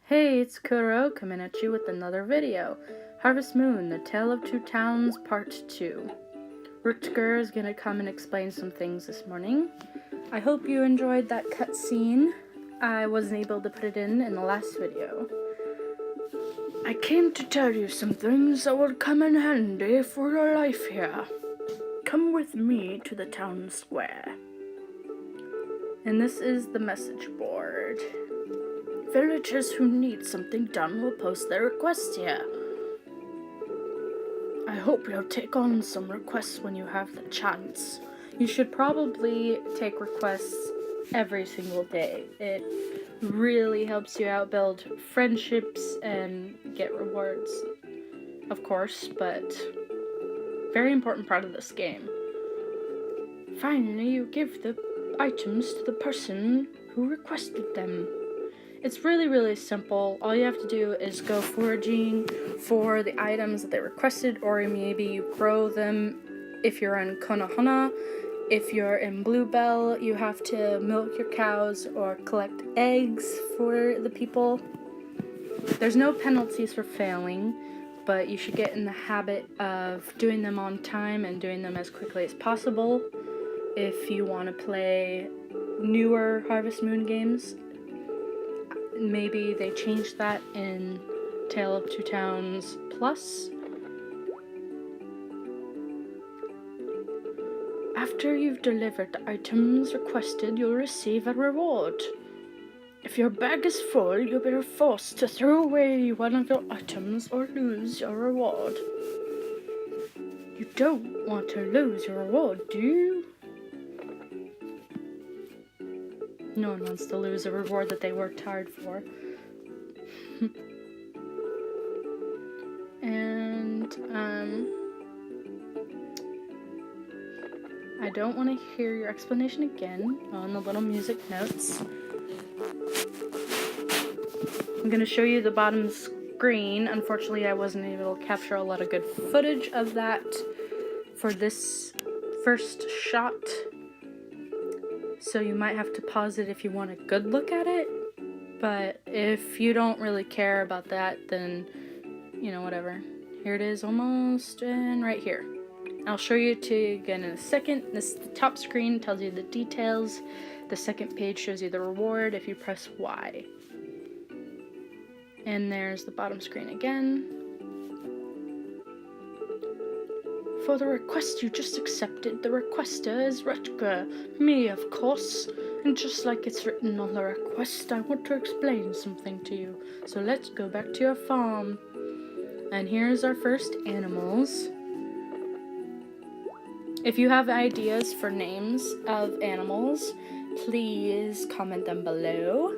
Hey, it's Kuro coming at you with another video. Harvest Moon, The Tale of Two Towns, Part 2. Rutger is gonna come and explain some things this morning. I hope you enjoyed that cutscene. I wasn't able to put it in the last video. I came to tell you some things that will come in handy for your life here. Come with me to the town square. And this is the message board. Villagers who need something done will post their requests here. I hope you'll take on some requests when you have the chance. You should probably take requests every single day. It really helps you out build friendships and get rewards, of course, but very important part of this game. Finally, you give the items to the person who requested them. It's really simple. All you have to do is go foraging for the items that they requested, or maybe you grow them if you're in Konohana. If you're in Bluebell, you have to milk your cows or collect eggs for the people. There's no penalties for failing, but you should get in the habit of doing them on time and doing them as quickly as possible if you want to play newer Harvest Moon games. Maybe they changed that in Tale of Two Towns Plus. After you've delivered the items requested, you'll receive a reward. If your bag is full, you'll be forced to throw away one of your items or lose your reward. You don't want to lose your reward, do you? No one wants to lose a reward that they worked hard for. And, I don't want to hear your explanation again on the little music notes. I'm going to show you the bottom screen. Unfortunately, I wasn't able to capture a lot of good footage of that for this first shot. So you might have to pause it if you want a good look at it, but if you don't really care about that, then, you know, whatever. Here it is almost, and right here. I'll show you again in a second. This is the top screen, tells you the details. The second page shows you the reward if you press Y. And there's the bottom screen again. For the request you just accepted, the requester is Rutger, me of course, and just like it's written on the request, I want to explain something to you. So let's go back to your farm. And here's our first animals. If you have ideas for names of animals, please comment them below.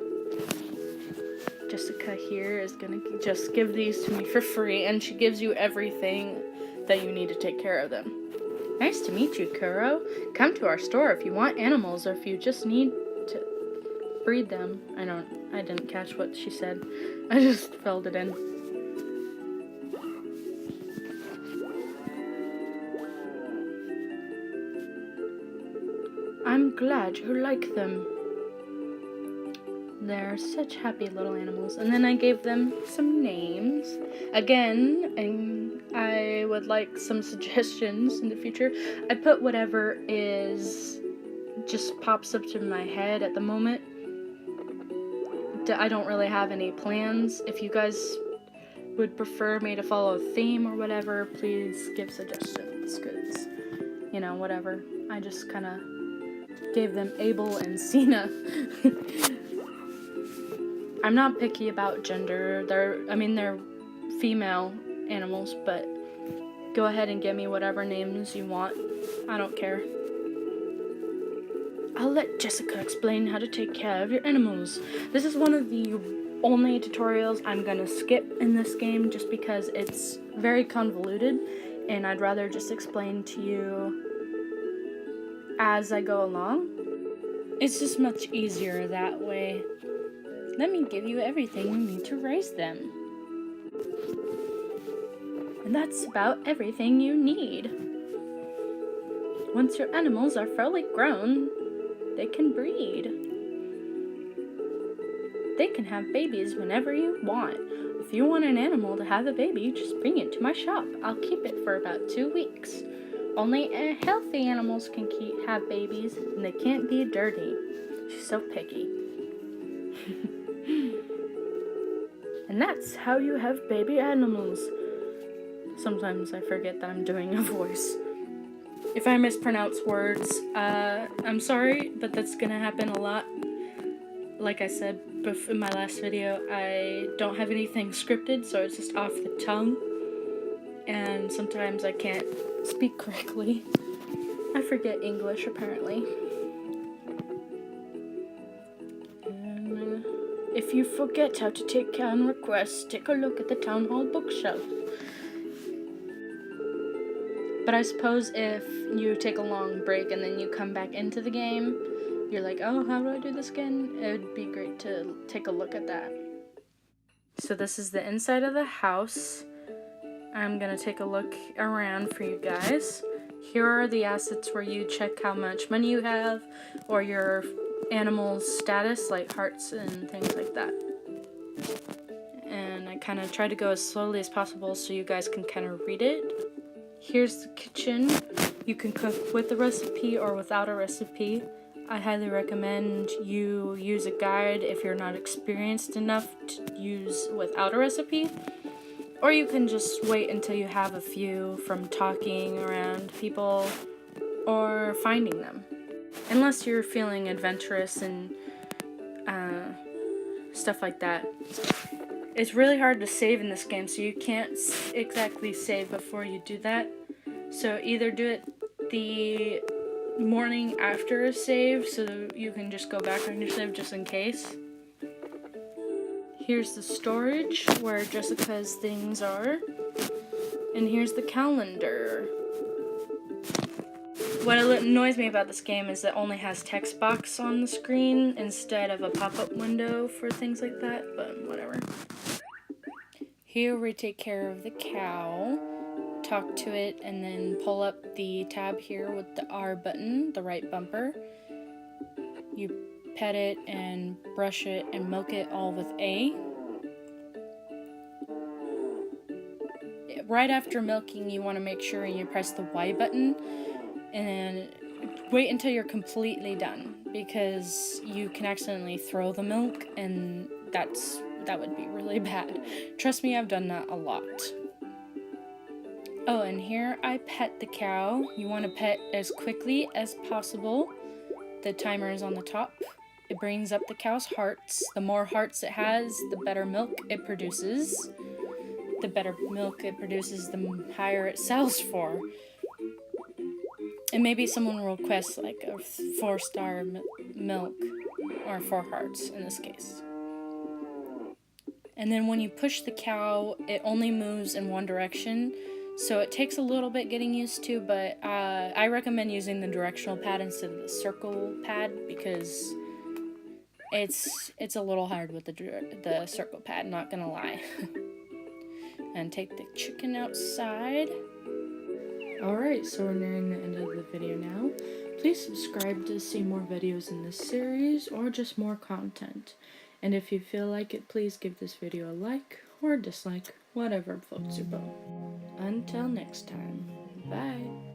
Jessica here is gonna just give these to me for free, and she gives you everything that you need to take care of them. Nice to meet you, Kuro. Come to our store if you want animals or if you just need to breed them. I didn't catch what she said. I just filled it in. I'm glad you like them. They're such happy little animals. And then I gave them some names. Again, and I would like some suggestions in the future. I put whatever just pops up to my head at the moment. I don't really have any plans. If you guys would prefer me to follow a theme or whatever, please give suggestions, because, you know, whatever. I just kind of gave them Abel and Cena. I'm not picky about gender. They're female animals, but go ahead and give me whatever names you want. I don't care. I'll let Jessica explain how to take care of your animals. This is one of the only tutorials I'm gonna skip in this game just because it's very convoluted and I'd rather just explain to you as I go along. It's just much easier that way. Let me give you everything you need to raise them. And that's about everything you need. Once your animals are fully grown, they can breed. They can have babies whenever you want. If you want an animal to have a baby, just bring it to my shop. I'll keep it for about 2 weeks. Only healthy animals can have babies, and they can't be dirty. She's so picky. And that's how you have baby animals. Sometimes I forget that I'm doing a voice. If I mispronounce words, I'm sorry, but that's gonna happen a lot. Like I said in my last video, I don't have anything scripted, so it's just off the tongue. And sometimes I can't speak correctly. I forget English, apparently. And if you forget how to take can requests, take a look at the Town Hall bookshelf. But I suppose if you take a long break and then you come back into the game, you're like, oh, how do I do this again? It would be great to take a look at that. So this is the inside of the house. I'm gonna take a look around for you guys. Here are the assets where you check how much money you have or your animal's status, like hearts and things like that. And I kind of try to go as slowly as possible so you guys can kind of read it. Here's the kitchen. You can cook with a recipe or without a recipe. I highly recommend you use a guide if you're not experienced enough to use without a recipe. Or you can just wait until you have a few from talking around people or finding them. Unless you're feeling adventurous and stuff like that. It's really hard to save in this game, so you can't exactly save before you do that. So either do it the morning after a save so you can just go back on your save just in case. Here's the storage where Jessica's things are. And here's the calendar. What annoys me about this game is it only has text box on the screen instead of a pop-up window for things like that, but whatever. Here we take care of the cow, talk to it, and then pull up the tab here with the R button, the right bumper. You pet it and brush it and milk it all with A. Right after milking, you want to make sure you press the Y button and wait until you're completely done, because you can accidentally throw the milk and that would be really bad. Trust me, I've done that a lot. Oh, and here I pet the cow. You want to pet as quickly as possible. The timer is on the top. It brings up the cow's hearts. The more hearts it has, the better milk it produces. The better milk it produces, the higher it sells for. And maybe someone will request like a 4-star milk, or 4 hearts in this case. And then when you push the cow, it only moves in one direction, so it takes a little bit getting used to, but I recommend using the directional pad instead of the circle pad, because it's a little hard with the circle pad, not gonna lie. And take the chicken outside. Alright, so we're nearing the end of the video now. Please subscribe to see more videos in this series or just more content. And if you feel like it, please give this video a like or a dislike, whatever floats your boat. Until next time, bye.